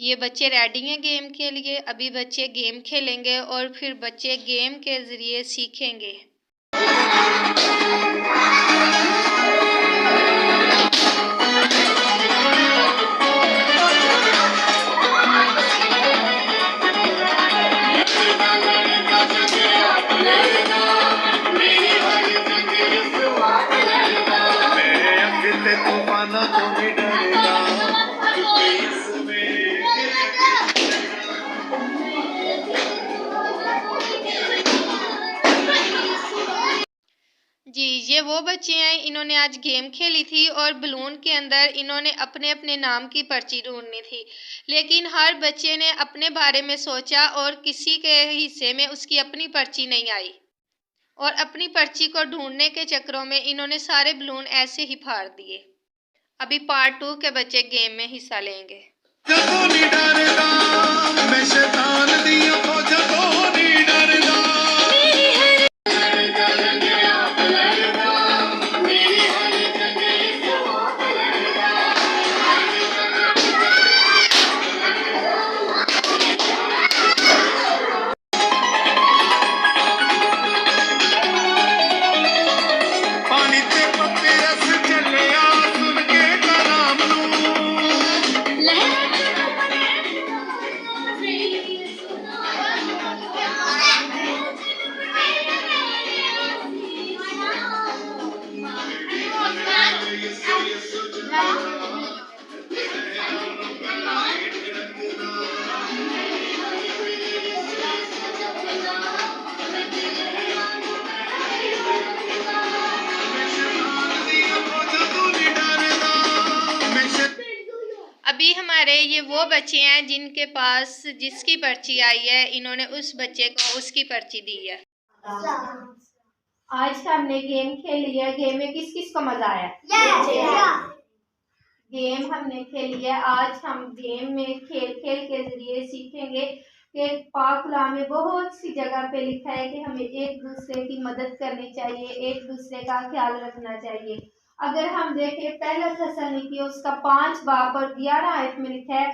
ये बच्चे रेडी हैं गेम के लिए। अभी बच्चे गेम खेलेंगे और फिर बच्चे गेम के ज़रिए सीखेंगे। जी, ये वो बच्चे हैं, इन्होंने आज गेम खेली थी और बलून के अंदर इन्होंने अपने अपने नाम की पर्ची ढूंढनी थी। लेकिन हर बच्चे ने अपने बारे में सोचा और किसी के हिस्से में उसकी अपनी पर्ची नहीं आई और अपनी पर्ची को ढूंढने के चक्करों में इन्होंने सारे बलून ऐसे ही फाड़ दिए। अभी पार्ट 2 के बच्चे गेम में हिस्सा लेंगे। अभी हमारे ये वो बच्चे हैं जिनके पास जिसकी पर्ची आई है, इन्होंने उस बच्चे को उसकी पर्ची दी है। आज हमने गेम खेल लिया। गेम में किस किस को मजा आया? गेम हमने खेल लिया। आज हम गेम में खेल खेल के जरिए सीखेंगे कि पाक कलाम में बहुत सी जगह पे लिखा है कि हमें एक दूसरे की मदद करनी चाहिए, एक दूसरे का ख्याल रखना चाहिए। अगर हम देखें पहला थस्सलुनीकी उसका 5 बाब और 11 आयत में लिखा है,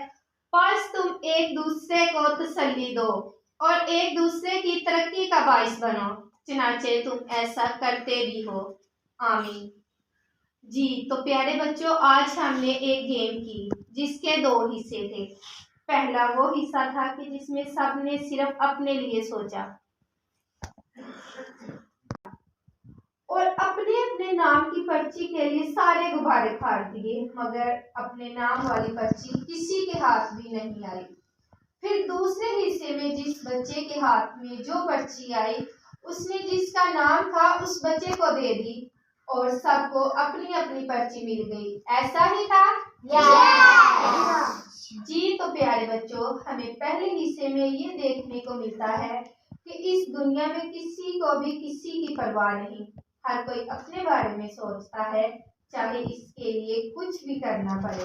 बस तुम एक दूसरे को तसल्ली दो और एक दूसरे की तरक्की का बाइस बनो, चनाचे तुम ऐसा करते भी हो। आमीन। जी तो प्यारे बच्चों, आज हमने एक गेम की जिसके 2 हिस्से थे। पहला वो हिस्सा था कि जिसमें सबने सिर्फ अपने लिए सोचा और अपने अपने नाम की पर्ची के लिए सारे गुब्बारे फाड़ दिए, मगर अपने नाम वाली पर्ची किसी के हाथ भी नहीं आई। फिर दूसरे हिस्से में जिस बच्चे के हाथ में जो पर्ची आई, उसने जिसका नाम था उस बच्चे को दे दी और सबको अपनी अपनी पर्ची मिल गई। ऐसा ही था? जी तो प्यारे बच्चों, हमें पहले हिस्से में ये देखने को मिलता है कि इस दुनिया में किसी को भी किसी की परवाह नहीं। हर कोई अपने बारे में सोचता है, चाहे इसके लिए कुछ भी करना पड़े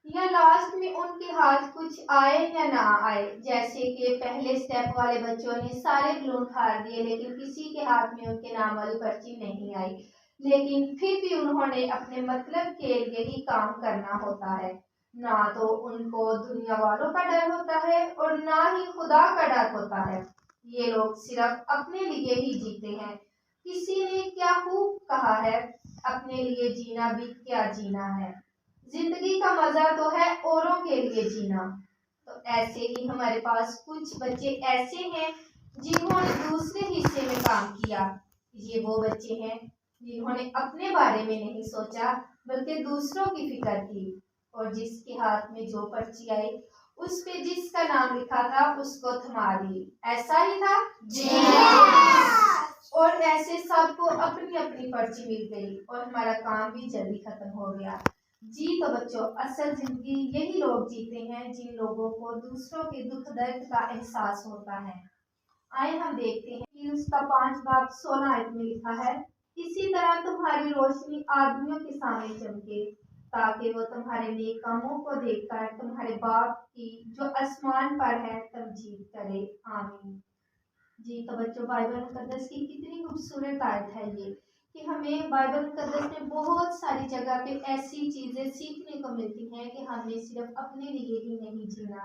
या लास्ट में उनके हाथ कुछ आए या ना आए। जैसे कि पहले स्टेप वाले बच्चों ने सारे बलून फाड़ दिए, लेकिन किसी के हाथ में उनके नाम वाली पर्ची नहीं आई, लेकिन फिर भी उन्होंने अपने मतलब के लिए ही काम करना होता है। ना तो उनको दुनिया वालों का डर होता है और ना ही खुदा का डर होता है। ये लोग सिर्फ अपने लिए ही जीते हैं। किसी ने क्या खूब कहा है, अपने लिए जीना भी क्या जीना है, जिंदगी का मजा तो है औरों के लिए जीना। तो ऐसे ही हमारे पास कुछ बच्चे ऐसे हैं जिन्होंने दूसरे हिस्से में काम किया। ये वो बच्चे हैं जिन्होंने अपने बारे में नहीं सोचा बल्कि दूसरों की फिक्र की और जिसके हाथ में जो पर्ची आई उस पे जिसका नाम लिखा था उसको थमा दी। ऐसा ही था? जी। और ऐसे सबको अपनी अपनी पर्ची मिल गई और हमारा काम भी जल्दी खत्म हो गया। जी तो बच्चों, असल जिंदगी यही लोग जीते हैं जिन लोगों को दूसरों के दुख दर्द का एहसास होता है। आइए हम देखते हैं कि उसका 5 बाब 16 आयत में लिखा है, इसी तरह तुम्हारी रोशनी आदमियों के सामने चमके ताकि वो तुम्हारे नेक कामों को देखकर तुम्हारे बाप की जो आसमान पर है तमजीद करे। आमीन। जी तो बच्चों, बाइबल मुकद्दस की कितनी खूबसूरत आयत है ये कि हमें बाइबल मुकद्दस में बहुत सारी जगह पे ऐसी चीज़ें सीखने को मिलती हैं कि हमें सिर्फ अपने लिए ही नहीं जीना।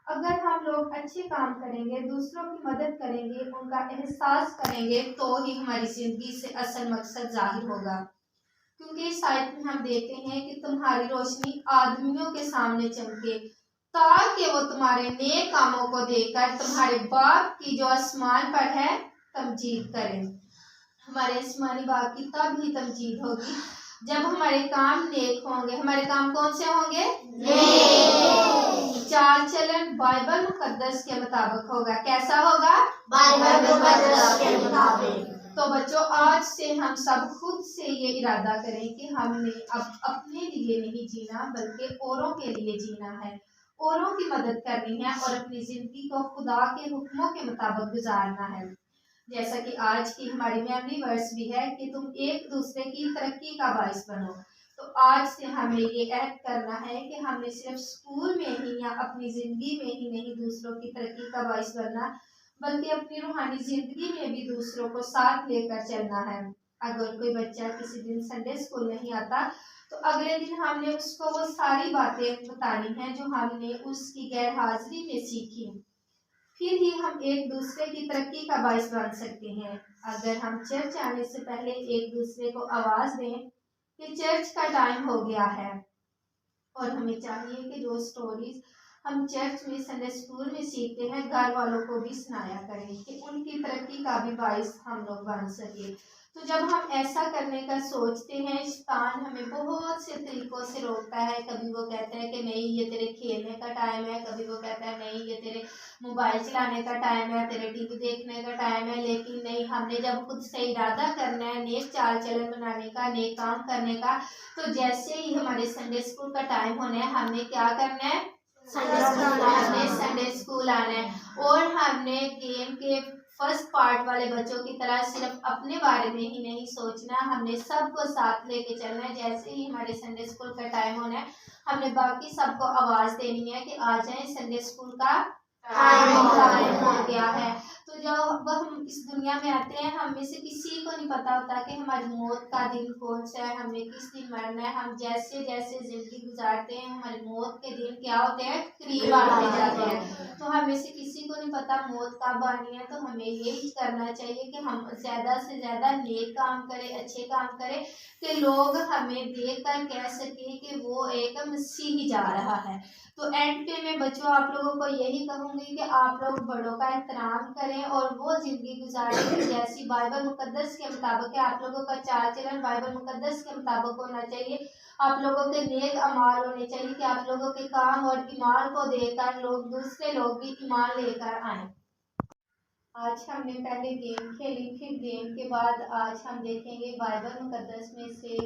अगर हम लोग अच्छे काम करेंगे, दूसरों की मदद करेंगे, उनका एहसास करेंगे, तो ही हमारी ज़िंदगी से असल मकसद ज़ाहिर होगा। क्योंकि इस आयत में हम देखते हैं कि तुम्हारी रोशनी आदमियों के सामने चमके, ताकि वो तुम्हारे नेक कामों को देखकर तुम्हारे बाप की जो आसमान पर है तमजीद करें। हमारे आसमानी बाप की तब ही तमजीद होगी जब हमारे काम नेक होंगे। हमारे काम कौन से होंगे? नेक। चाल चलन बाइबल मुकद्दस के मुताबिक होगा। कैसा होगा? बाइबल मुकद्दस के मुताबिक। तो बच्चों, आज से हम सब खुद से ये इरादा करें कि हमने अब अपने लिए नहीं जीना, बल्कि औरों के लिए जीना है, औरों की मदद करनी है और अपनी जिंदगी को खुदा के हुक्मों के मुताबिक गुजारना है। जैसा कि आज की हमारी मेमोरी वर्स भी है कि तुम एक दूसरे की तरक्की का बाइस बनो। तो आज से हमें ये ऐड करना है कि हमने सिर्फ स्कूल में ही या अपनी जिंदगी में ही नहीं दूसरों की तरक्की का बाइस बनना, बल्कि अपनी रूहानी जिंदगी में भी दूसरों को साथ लेकर चलना है। अगर कोई बच्चा किसी दिन संडे स्कूल नहीं आता, तो अगले दिन हमने उसको वो सारी बातें बतानी है जो हमने उसकी गैर हाजिरी में सीखी। फिर ही हम एक दूसरे की तरक्की का बाइस बन सकते हैं। अगर हम चर्च आने से पहले एक दूसरे को आवाज दें कि चर्च का टाइम हो गया है, और हमें चाहिए कि जो स्टोरीज हम चर्च में संडे स्कूल में सीखते हैं घर वालों को भी सुनाया करें कि उनकी तरक्की का भी बाइस हम लोग बन सके। तो जब हम ऐसा करने का सोचते हैं, शैतान हमें बहुत से तरीकों से रोकता है। कभी वो कहता है कि नहीं ये तेरे खेलने का टाइम है, कभी वो कहता है नहीं ये तेरे मोबाइल चलाने का टाइम है, तेरे टीवी देखने का टाइम है। लेकिन नहीं, हमने जब खुद से इरादा करना है नेक चाल चलन बनाने का, नेक काम करने का, तो जैसे ही हमारे संडे स्कूल का टाइम होना है, हमने क्या करना है? हमने संडे स्कूल आना है और हमने गेम के फर्स्ट पार्ट वाले बच्चों की तरह सिर्फ अपने बारे में ही नहीं सोचना, हमने सबको साथ लेके चलना है। जैसे ही हमारे संडे स्कूल का टाइम होना है, हमने बाकी सबको आवाज देनी है कि आ जाएं, संडे स्कूल का टाइम हो गया है। तो जब हम इस दुनिया में आते हैं, हम में से किसी को नहीं पता होता कि हमारी मौत का दिन कौन सा है, हमने किस दिन मरना है। हम जैसे जैसे जिंदगी गुजारते हैं, हमारी मौत के दिन क्या होते हैं? करीब आते जाते हैं। तो हम में से किसी को नहीं पता मौत कब आनी है। तो हमें यही करना चाहिए कि हम ज्यादा से ज्यादा नेक काम करें, अच्छे काम करें, कि लोग हमें देख कर कह सके कि वो एक मसीह ही जा रहा है। तो एंड पे मैं बच्चों आप लोगों को यही कहूंगी कि आप लोग बड़ों का एहतराम करें और वो जिंदगी गुजारें जैसी बाइबल मुकद्दस के मुताबिक है। आप लोगों का चाल चलन बाइबल मुकद्दस के मुताबिक होना चाहिए। आप लोगों के नेक अमाल होने चाहिए कि आप लोगों के काम और ईमान को देखकर लोग, दूसरे लोग भी ईमान लेकर आए। आज हमने पहले गेम खेली, फिर गेम के बाद आज हम देखेंगे बाइबल मुकद्दस में से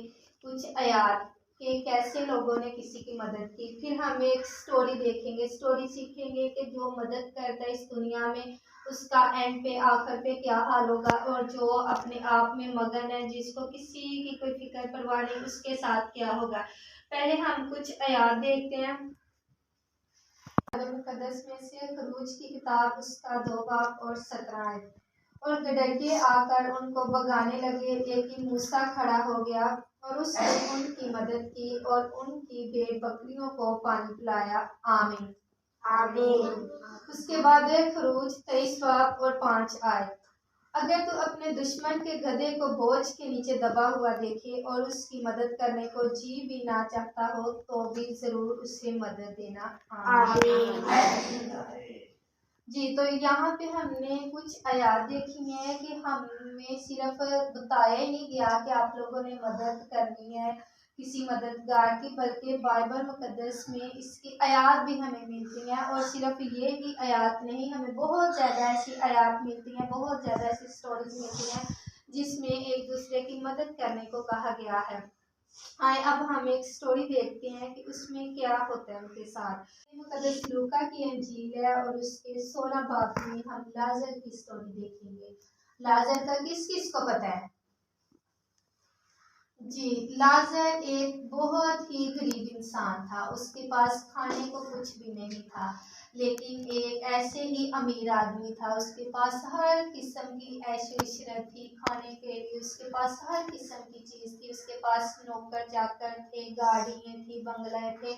कुछ आयात कि कैसे लोगों ने किसी की मदद की। फिर हम एक स्टोरी देखेंगे, स्टोरी सीखेंगे कि जो मदद करता है इस दुनिया में, उसका एंड पे आखिर पे क्या हाल होगा, और जो अपने आप में मगन है, जिसको किसी की कोई फिक्र परवाह नहीं, उसके साथ क्या होगा। पहले हम कुछ आयात देखते हैं मुकद्दस में से खरूज की किताब, उसका 2 बाब और 17 आयत। और गदरिये आकर उनको भगाने लगे, लेकिन मूसा खड़ा हो गया और उसने उनकी मदद की और उनकी भेड़ बकरियों को पानी पिलाया। आमीन आमीन। उसके बाद खरूज 23 बाब और 5 आयत। अगर तू अपने दुश्मन के गधे को बोझ के नीचे दबा हुआ देखे और उसकी मदद करने को जी भी ना चाहता हो, तो भी जरूर उससे मदद देना। जी, तो यहाँ पे हमने कुछ आयात देखी है कि हमें सिर्फ बताया ही नहीं गया कि आप लोगों ने मदद करनी है किसी मददगार की, बल्कि बाइबल मुकद्दस में इसकी आयात भी हमें मिलती हैं। और सिर्फ ये ही आयात नहीं, हमें बहुत ज़्यादा ऐसी आयात मिलती हैं, बहुत ज़्यादा ऐसी स्टोरीज मिलती हैं जिसमें एक दूसरे की मदद करने को कहा गया है। आए अब हम एक स्टोरी देखते हैं कि उसमें क्या होता है उनके साथ। मुकद्दस लूका की अंजील है और उसके 16 बाब में हम लाजर की स्टोरी देखेंगे। लाजर का किस किस को पता है? जी, लाजर एक बहुत ही गरीब इंसान था, उसके पास खाने को कुछ भी नहीं था। लेकिन एक ऐसे ही अमीर आदमी था, उसके पास हर किस्म की ऐशो इशरत थी, खाने के लिए उसके पास हर किस्म की चीज़ थी, उसके पास नौकर चाकर थे, गाड़ियाँ थी, बंगले थे,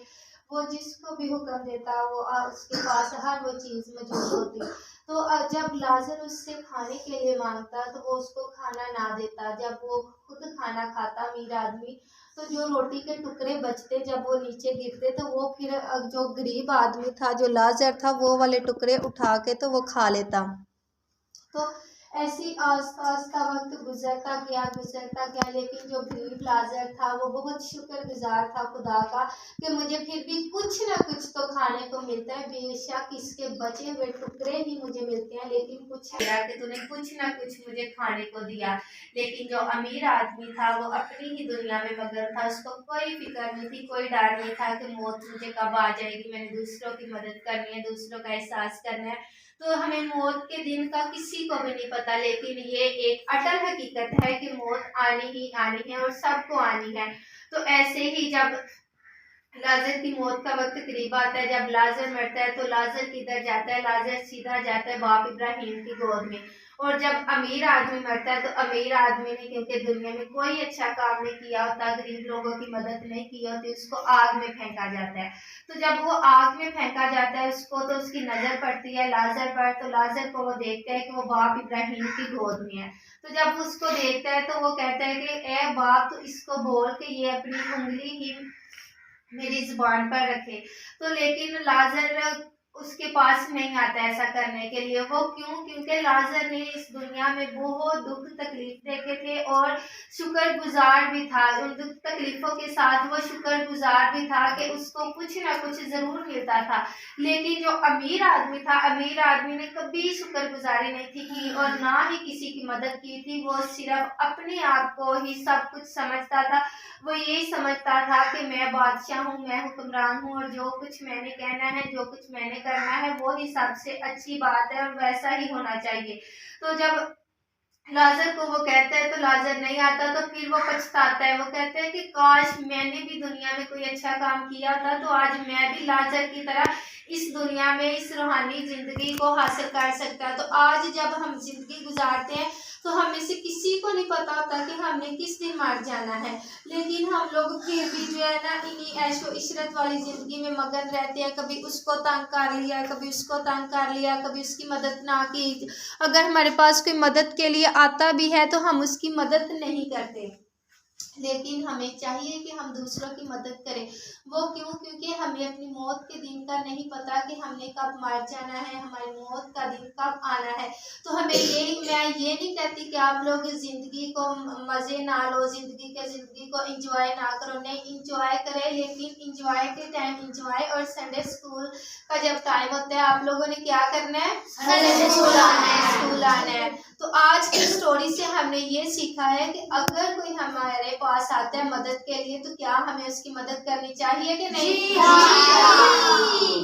वो जिसको भी हुक्म देता वो उसके पास हर वो चीज़ मौजूद होती। तो जब लाजर उससे खाने के लिए मांगता तो वो उसको खाना ना देता। जब वो खुद खाना खाता अमीर आदमी, तो जो रोटी के टुकड़े बचते जब वो नीचे गिरते तो वो फिर जो गरीब आदमी था, जो लाजर था, वो वाले टुकड़े उठा के तो वो खा लेता। तो ऐसी आस्ता आस्ता वक्त गुजरता गया, लेकिन जो गरीब लाजर था वो बहुत शुक्रगुजार था खुदा का कि मुझे फिर भी कुछ ना कुछ तो खाने को मिलता है, बेशक इसके बचे हुए टुकड़े ही मुझे मिलते हैं, लेकिन कुछ है कि तूने कुछ ना कुछ मुझे खाने को दिया। लेकिन जो अमीर आदमी था वो अपनी ही दुनिया में मगन था, उसको कोई फिक्र नहीं थी, कोई डर नहीं था कि मौत मुझे कब आ जाएगी, मैंने दूसरों की मदद करनी है, दूसरों का एहसास करना है। तो हमें मौत के दिन का किसी को भी नहीं पता, लेकिन ये एक अटल हकीकत है कि मौत आनी ही आनी है और सबको आनी है। तो ऐसे ही जब लाजर की मौत का वक्त करीब आता है, जब लाजर मरता है तो लाजर किधर जाता है? लाजर सीधा जाता है बाप इब्राहिम की गोद में। और जब अमीर आदमी मरता है तो अमीर आदमी ने, क्योंकि दुनिया में कोई अच्छा काम नहीं किया होता, गरीब लोगों की मदद नहीं की होती, उसको आग में फेंका जाता है। तो जब वो आग में फेंका जाता है उसको, तो उसकी नजर पड़ती है लाजर पर, तो लाजर को वो देखता है कि वो बाप इब्राहिम की गोद में है। तो जब उसको देखता है तो वो कहता है कि ए बाप, तो इसको बोल के ये अपनी उंगली ही मेरी जुबान पर रखे। तो लेकिन लाजर उसके पास नहीं आता ऐसा करने के लिए। वो क्यों? क्योंकि लाजर ने इस दुनिया में बहुत दुख तकलीफ देखे थे और शुक्रगुजार भी था। उन दुख तकलीफों के साथ वो शुक्रगुजार भी था कि उसको कुछ ना कुछ जरूर मिलता था। लेकिन जो अमीर आदमी था, अमीर आदमी ने कभी शुक्रगुजारी नहीं थी की और ना ही किसी की मदद की थी। वो सिर्फ अपने आप को ही सब कुछ समझता था। वो यही समझता था कि मैं बादशाह हूँ, मैं हुक्मरान हूँ और जो कुछ मैंने कहना है, जो कुछ मैंने करना है, वो ही सबसे अच्छी बात है और वैसा ही होना चाहिए। तो जब लाजर को वो कहता है तो लाजर नहीं आता, तो फिर वो पछताता है। वो कहता है कि काश मैंने भी दुनिया में कोई अच्छा काम किया था, तो आज मैं भी लाजर की तरह इस दुनिया में इस रूहानी जिंदगी को हासिल कर सकता। तो आज जब हम जिंदगी गुजारते हैं तो हमें से किसी को नहीं पता होता कि हमने किस दिन मर जाना है, लेकिन हम लोग फिर भी जो है ना इन्हीं ऐशो इशरत वाली जिंदगी में मगन रहते हैं। कभी उसको तंग कर लिया, कभी उसको तंग कर लिया, कभी उसकी मदद ना की। अगर हमारे पास कोई मदद के लिए आता भी है तो हम उसकी मदद नहीं करते। लेकिन हमें चाहिए कि हम दूसरों की मदद करें। वो क्यों? क्योंकि हमें अपनी मौत के दिन का नहीं पता कि हमने कब मर जाना है, हमारी मौत का दिन कब आना है। तो हमें मैं ये नहीं कहती कि आप लोग ज़िंदगी को मज़े ना लो, ज़िंदगी को इंजॉय ना करो। नहीं, इंजॉय करें, लेकिन इंजॉय के टाइम इंजॉय, और संडे स्कूल का जब टाइम होता है आप लोगों ने क्या करना है? संडे स्कूल आना है। तो आज की स्टोरी से हमने ये सीखा है कि अगर कोई हमारे पास आता है मदद के लिए तो क्या हमें उसकी मदद करनी चाहिए कि नहीं?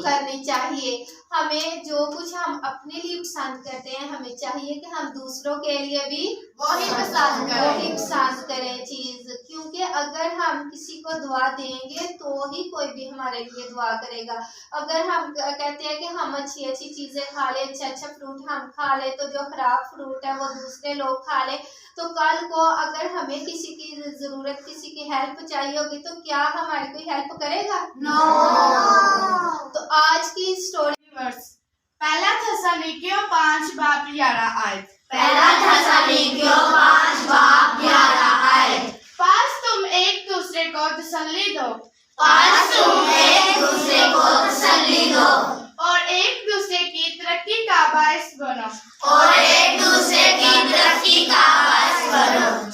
करनी चाहिए। हमें जो कुछ हम अपने लिए पसंद करते हैं, हमें चाहिए कि हम दूसरों के लिए भी वही पसंद करें चीज। क्योंकि अगर हम किसी को दुआ देंगे तो ही कोई भी हमारे लिए दुआ करेगा। अगर हम कहते हैं कि हम अच्छी अच्छी चीजें खा ले, अच्छा फ्रूट हम खा ले, तो जो खराब फ्रूट है वो दूसरे लोग खा ले, तो कल को अगर हमें किसी की जरूरत, किसी की हेल्प चाहिए होगी, तो क्या हमारी कोई हेल्प करेगा? नो। तो आज की स्टोरी पहला थेसलोनिकियों 5:11 आयत। पहला थेसलोनिकियों 5:11 आयत। पास तुम एक दूसरे को तसल्ली दो, पास तुम एक दूसरे को तसल्ली दो और एक दूसरे की तरक्की का बायस बनो, और एक दूसरे की तरक्की का बायस बनो।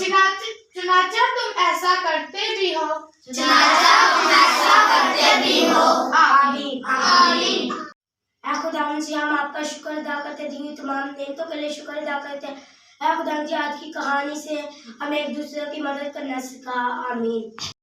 चुनाचा तुम ऐसा करते भी हो, चुनाचा तुम ऐसा करते भी हो। आमीन। आमीन। खुदावन जी, हम आपका शुक्र अदा करते हैं, तमाम नेमतों के लिए शुक्र अदा करते हैं। खुदावन जी, आज की कहानी से हमें एक दूसरे की मदद करना सिखा। आमीन।